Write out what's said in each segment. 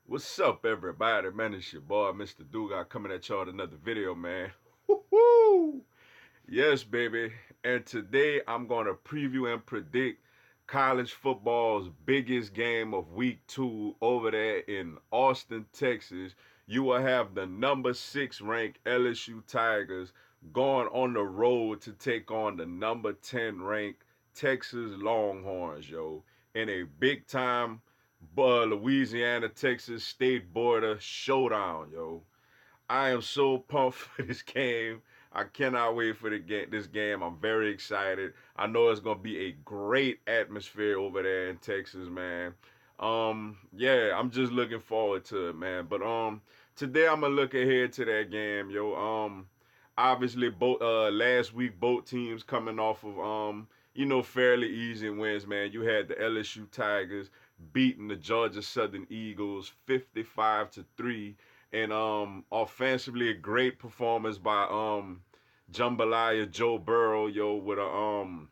What's up, everybody? Man, it's your boy, Mr. Duga, coming at y'all with another video, man. Woo-hoo! Yes, baby. And today I'm going to preview and predict college football's biggest game of week 2 over there in Austin, Texas. You will have the number 6 ranked LSU Tigers going on the road to take on the number 10 ranked Texas Longhorns, yo, in a big time Louisiana Texas state border showdown, yo. I am so pumped for this game. I cannot wait for this game. I'm very excited. I know it's gonna be a great atmosphere over there in Texas, man. Yeah, I'm just looking forward to it, man. But today I'm gonna look ahead to that game, yo. Obviously both last week both teams coming off of fairly easy wins, man. You had the LSU Tigers beating the Georgia Southern Eagles 55-3, and offensively a great performance by Jambalaya Joe Burrow, yo, with a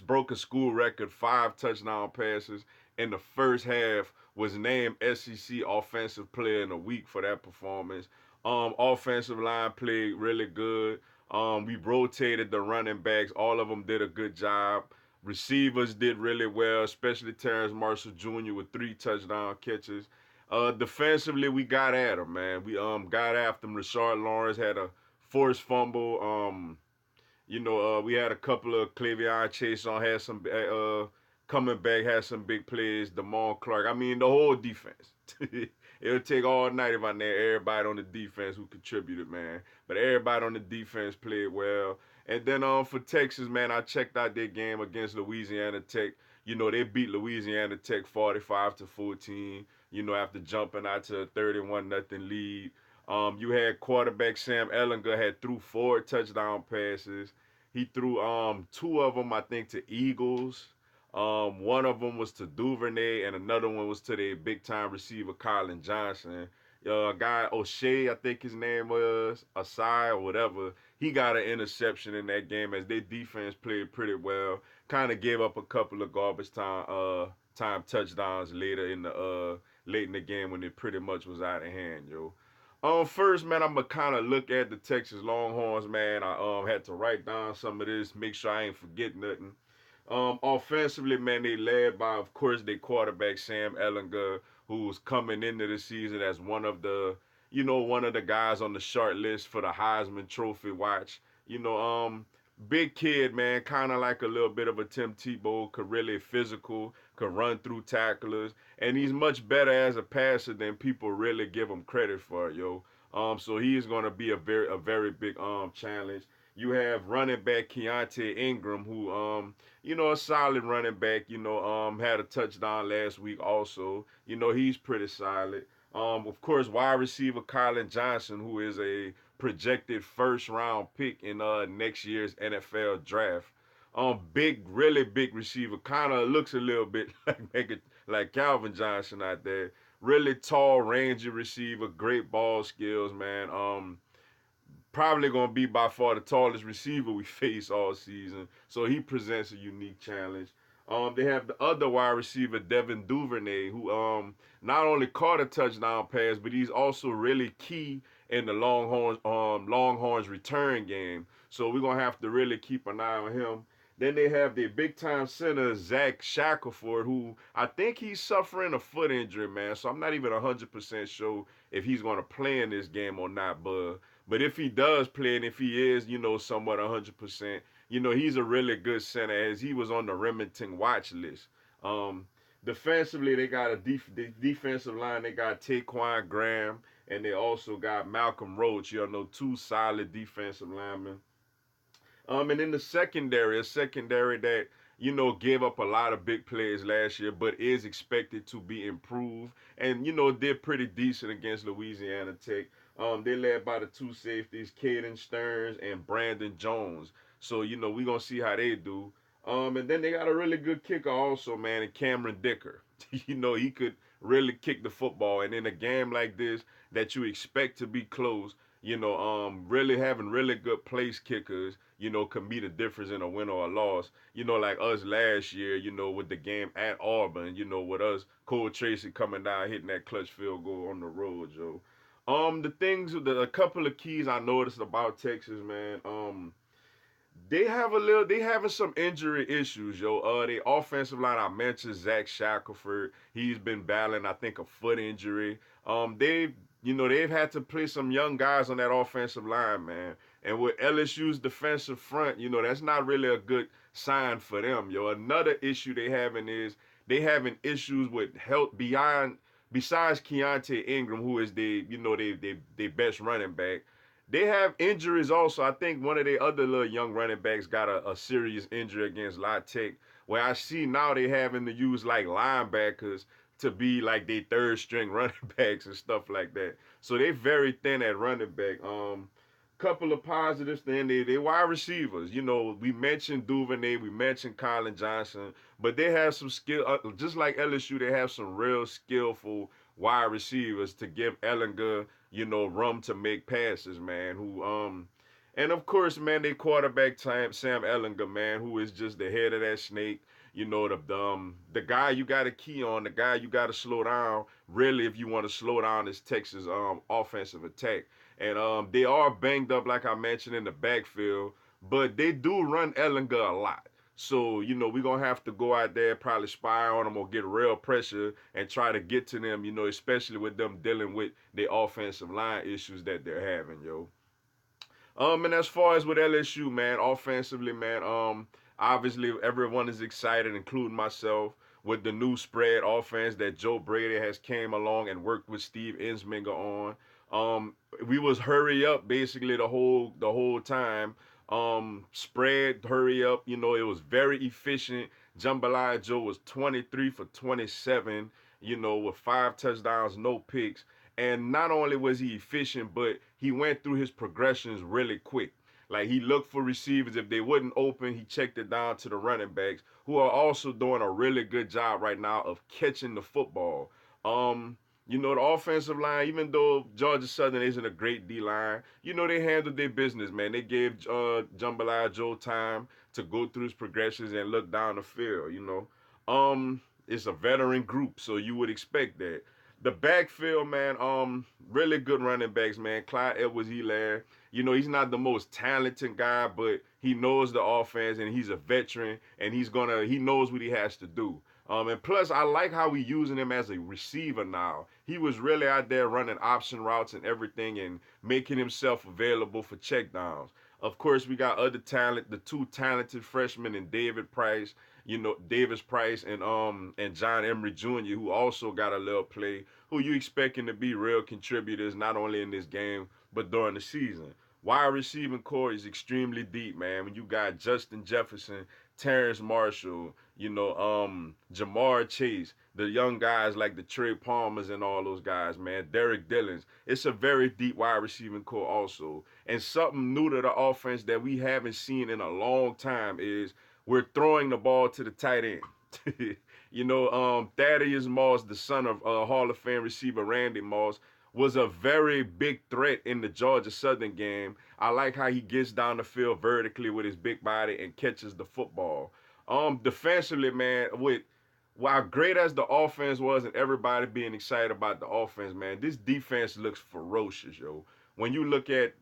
broke a school record 5 touchdown passes in the first half, was named SEC Offensive Player in the Week for that performance. Offensive line played really good. We rotated the running backs. All of them did a good job. Receivers did really well, especially Terrence Marshall Jr. with 3 touchdown catches. Defensively, we got at him, man. We got after him. Rashard Lawrence had a forced fumble. We had a couple of Clevion Chase on, had some coming back, had some big plays. Damon Clark. I mean, the whole defense. It'll take all night if I name everybody on the defense who contributed, man. But everybody on the defense played well. And then for Texas, man, I checked out their game against Louisiana Tech. They beat Louisiana Tech 45-14. After jumping out to a 31-0 lead. You had quarterback Sam Ellinger had threw 4 touchdown passes. He threw 2 of them, I think, to Eagles. One of them was to Duvernay, and another one was to the big time receiver Colin Johnson. Guy O'Shea, I think his name was Asai or whatever. He got an interception in that game as their defense played pretty well. Kind of gave up a couple of garbage time touchdowns late in the game when it pretty much was out of hand, yo. First, man, I'm gonna kind of look at the Texas Longhorns, man. I had to write down some of this, make sure I ain't forget nothing. Offensively, man, they led by, of course, their quarterback Sam Ellinger, who was coming into the season as one of the guys on the short list for the Heisman Trophy watch. Big kid, man, kind of like a little bit of a Tim Tebow, could really physical, could run through tacklers, and he's much better as a passer than people really give him credit for, yo. So he is going to be a very big challenge. You have running back Keontae Ingram, who a solid running back. Had a touchdown last week also. He's pretty solid. Of course, wide receiver Colin Johnson, who is a projected first round pick in next year's NFL draft. Really big receiver. Kind of looks a little bit like Calvin Johnson out there. Really tall, rangy receiver, great ball skills, man. Probably gonna be by far the tallest receiver we face all season. So he presents a unique challenge. They have the other wide receiver, Devin Duvernay, who not only caught a touchdown pass, but he's also really key in the Longhorns return game. So we're gonna have to really keep an eye on him. Then they have their big time center, Zach Shackelford, who I think he's suffering a foot injury, man. So I'm not even 100% sure if he's gonna play in this game or not, but if he does play and if he is, somewhat 100%, he's a really good center as he was on the Remington watch list. Defensively, they got the defensive line. They got Taquan Graham, and they also got Malcolm Roach. 2 solid defensive linemen. And in the secondary, a secondary that gave up a lot of big plays last year, but is expected to be improved, and did pretty decent against Louisiana Tech. They led by the 2 safeties, Caden Stearns and Brandon Jones. So we gonna see how they do. And then they got a really good kicker also, man, and Cameron Dicker. He could really kick the football, and in a game like this that you expect to be close, Really having really good place kickers, can be the difference in a win or a loss. Like us last year, with the game at Auburn, with us, Cole Tracy coming down, hitting that clutch field goal on the road, Joe. A couple of keys I noticed about Texas, man. They having some injury issues, yo. The offensive line, I mentioned Zach Shackelford. He's been battling, I think, a foot injury. They've had to play some young guys on that offensive line, man. And with LSU's defensive front, that's not really a good sign for them, yo. Another issue they having is they having issues with health besides Keontae Ingram, who is they best running back. They have injuries also. I think one of the other little young running backs got a serious injury against La Tech, where I see now they having to use like linebackers to be like they third string running backs and stuff like that. So they very thin at running back. Couple of positives. Then they wide receivers. We mentioned Duvernay, we mentioned Colin Johnson, but they have some skill. Just like LSU, they have some real skillful wide receivers to give Ellinger, room to make passes, man. And of course, man, they quarterback time Sam Ellinger, man, who is just the head of that snake. The guy you got to key on, the guy you got to slow down. Really, if you want to slow down this Texas offensive attack, and they are banged up, like I mentioned in the backfield, but they do run Ellinger a lot. So, we're going to have to go out there, probably spy on them or get real pressure and try to get to them, especially with them dealing with the offensive line issues that they're having, yo. And as far as with LSU, man, offensively, man, obviously everyone is excited, including myself, with the new spread offense that Joe Brady has came along and worked with Steve Ensminger on. We was hurry up basically the whole time. Spread, hurry up. It was very efficient. Jambalaya Joe was 23 for 27. With 5 touchdowns, no picks. And not only was he efficient, but he went through his progressions really quick. Like he looked for receivers. If they wouldn't open, he checked it down to the running backs, who are also doing a really good job right now of catching the football. The offensive line, even though Georgia Southern isn't a great D line, they handled their business, man. They gave Jambalaya Joe time to go through his progressions and look down the field. It's a veteran group, so you would expect that. The backfield, man, really good running backs, man. Clyde Edwards-Helaire, he's not the most talented guy, but he knows the offense and he's a veteran and he knows what he has to do. And plus, I like how we using him as a receiver now. He was really out there running option routes and everything and making himself available for checkdowns. Of course, we got other talent, the two talented freshmen in Davis Price and John Emery Jr., who also got a little play, who you expecting to be real contributors not only in this game but during the season. Wide receiving core is extremely deep, man. When you got Justin Jefferson, Terrence Marshall, Jamar Chase, the young guys like the Trey Palmers and all those guys, man. Derek Dillons. It's a very deep wide receiving core also. And something new to the offense that we haven't seen in a long time is we're throwing the ball to the tight end. Thaddeus Moss, the son of Hall of Fame receiver Randy Moss, was a very big threat in the Georgia Southern game. I like how he gets down the field vertically with his big body and catches the football. Defensively, man, with while great as the offense was and everybody being excited about the offense, man, this defense looks ferocious, yo. When you look at,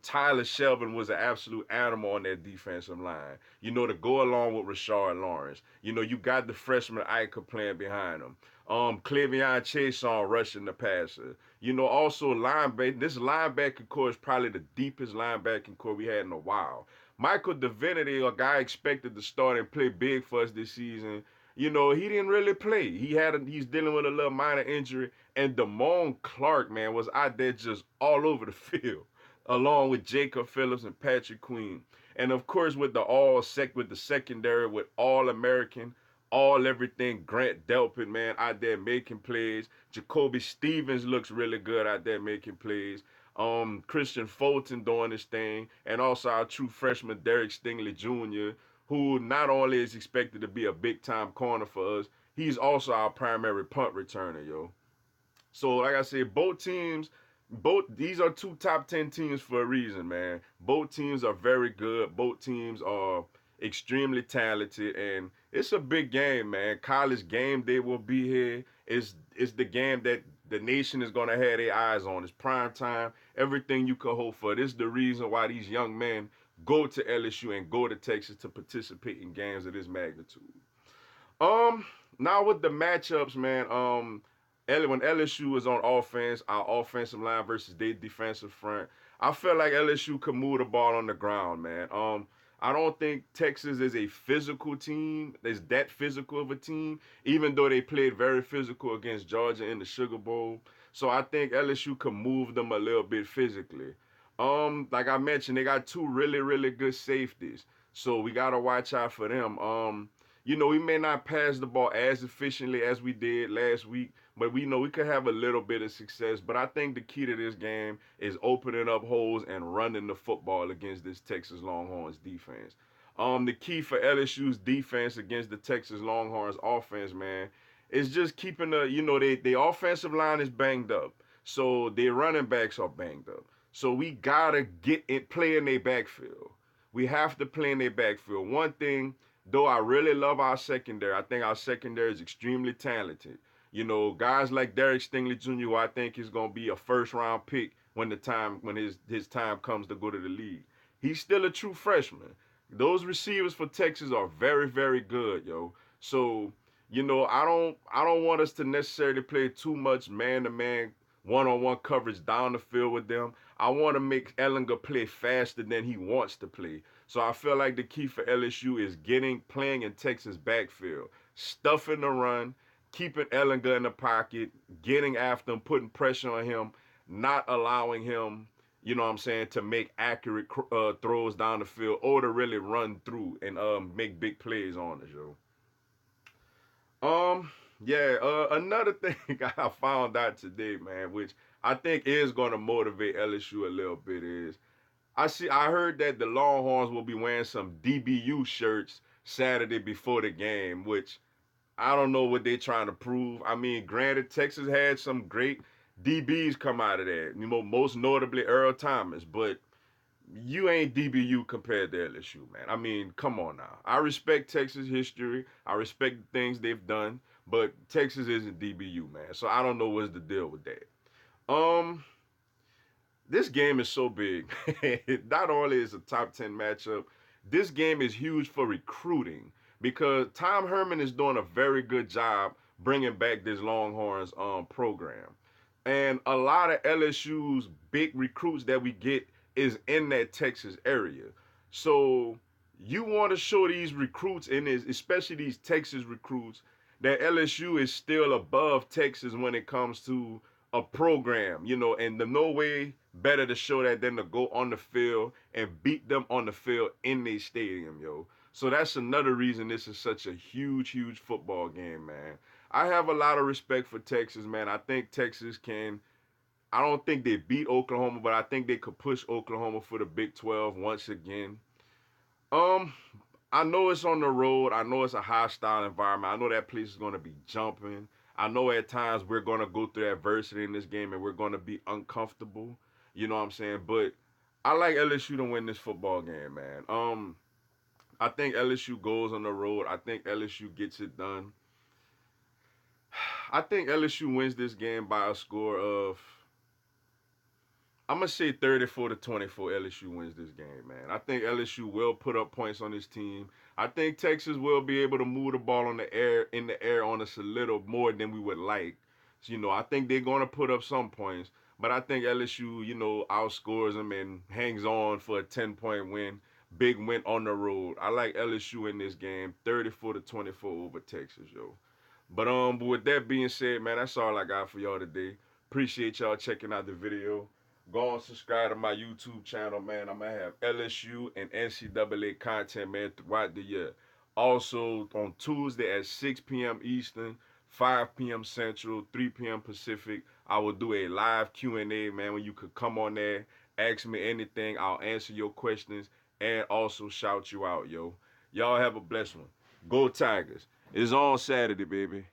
Tyler Shelvin was an absolute animal on that defensive line. To go along with Rashard Lawrence. You got the freshman Iker playing behind him. Clevion Chason rushing the passer. Also linebacker. This linebacking core is probably the deepest linebacking core we had in a while. Michael Divinity, a guy expected to start and play big for us this season, he didn't really play. He's dealing with a little minor injury, and Damone Clark, man, was out there just all over the field, along with Jacob Phillips and Patrick Queen, and of course with the secondary with All American, all everything Grant Delpit, man, out there making plays. Jacoby Stevens looks really good out there making plays. Christian Fulton doing his thing, and also our true freshman Derek Stingley Jr., who not only is expected to be a big time corner for us, he's also our primary punt returner, yo. So, like I said, both teams, both these are two top 10 teams for a reason, man. Both teams are very good. Both teams are extremely talented, and it's a big game, man. College game day will be here. It's the game that the nation is gonna have their eyes on. It's prime time. Everything you could hope for. This is the reason why these young men go to LSU and go to Texas to participate in games of this magnitude. Um, Now with the matchups, man. When LSU is on offense, our offensive line versus their defensive front, I feel like LSU could move the ball on the ground, man. I don't think Texas is a physical team. Is that physical of a team, even though they played very physical against Georgia in the Sugar Bowl. So I think LSU could move them a little bit physically. Like I mentioned, they got two really, really good safeties. So we gotta watch out for them. We may not pass the ball as efficiently as we did last week, but we know we could have a little bit of success. But I think the key to this game is opening up holes and running the football against this Texas Longhorns defense. The key for LSU's defense against the Texas Longhorns offense, man, is just keeping the offensive line is banged up, so their running backs are banged up. So we gotta get it play in their backfield. We have to play in their backfield. One thing, though, I really love our secondary. I think our secondary is extremely talented. Guys like Derek Stingley Jr., who I think is gonna be a first round pick when his time comes to go to the league. He's still a true freshman. Those receivers for Texas are very, very good, yo. So, I don't want us to necessarily play too much man to man, one on one coverage down the field with them. I want to make Ellinger play faster than he wants to play. So I feel like the key for LSU is playing in Texas backfield, stuffing the run, keeping Ellinger in the pocket, getting after him, putting pressure on him, not allowing him, what I'm saying, to make accurate throws down the field or to really run through and make big plays on us, yo. Um, yeah, another thing I found out today, man, which I think is going to motivate LSU a little bit is I heard that the Longhorns will be wearing some DBU shirts Saturday before the game, which I don't know what they're trying to prove. I mean, granted, Texas had some great DBs come out of there. Most notably Earl Thomas, but you ain't DBU compared to LSU, man. I mean, come on now. I respect Texas history. I respect the things they've done, but Texas isn't DBU, man. So I don't know what's the deal with that. Um, this game is so big. Not only is a top 10 matchup, this game is huge for recruiting because Tom Herman is doing a very good job bringing back this Longhorns program. And a lot of LSU's big recruits that we get is in that Texas area. So you want to show these recruits, and especially these Texas recruits, that LSU is still above Texas when it comes to a program, and the no way better to show that than to go on the field and beat them on the field in their stadium, yo. So that's another reason this is such a huge, huge football game, man. I have a lot of respect for Texas, man. I think Texas can. I don't think they beat Oklahoma, but I think they could push Oklahoma for the Big 12 once again. Um, I know it's on the road. I know it's a hostile environment. I know that place is going to be jumping. I know at times we're going to go through adversity in this game and we're going to be uncomfortable. You know what I'm saying? But I like LSU to win this football game, man. I think LSU goes on the road. I think LSU gets it done. I think LSU wins this game by a score of, I'm gonna say 34-24. LSU wins this game, man. I think LSU will put up points on this team. I think Texas will be able to move the ball in the air on us a little more than we would like. So, I think they're gonna put up some points, but I think LSU, outscores them and hangs on for a 10-point win, big win on the road. I like LSU in this game, 34-24 over Texas, yo. But with that being said, man, that's all I got for y'all today. Appreciate y'all checking out the video. Go and subscribe to my YouTube channel, man. I'm going to have LSU and NCAA content, man, throughout the year. Also, on Tuesday at 6 p.m. Eastern, 5 p.m. Central, 3 p.m. Pacific, I will do a live Q&A, man, when you could come on there, ask me anything. I'll answer your questions and also shout you out, yo. Y'all have a blessed one. Go Tigers. It's on Saturday, baby.